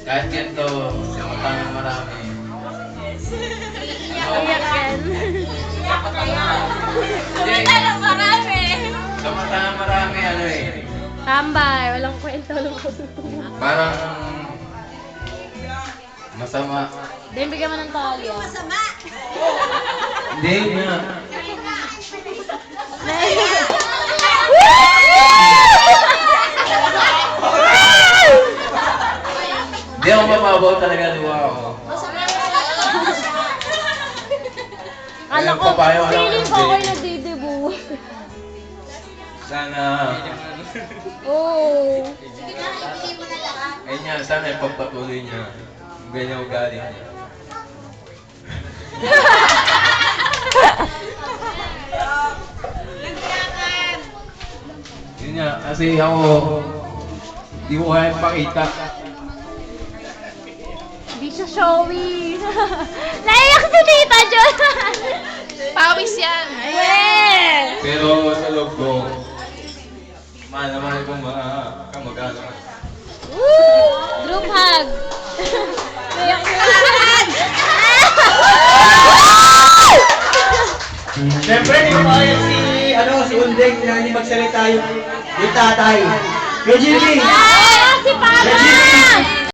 Kahit ganito, kamatang ng marami. Iyak yan. Kamatang ng marami. Kamatang ng marami, ano eh. Tambay, walang kwento. Parang masama. Then, bigyan mo ng tali. Hindi nga. Hindi ako mababaw talaga, luwa ako. Kala ko, Papayo lang feeling ng ko ako'y baby. nagdidibu. Sana, Oo. ayun niya, sana ipagpatuloy niya. Ganyan ugali niya. Yun nga, kasi ako, di ko kaya pakita. Hindi siya showy. Naiyak si Tita John. Pawis yan. Yeah. Pero sa loob ko, mahal na mahal kong mga kamag-anak. Woo! Group hug. Naiyak siya. Siyempre, di ko kaya si Undeng na hindi magsalita yung tatay. Yung Jimmy! Ah, si Papa!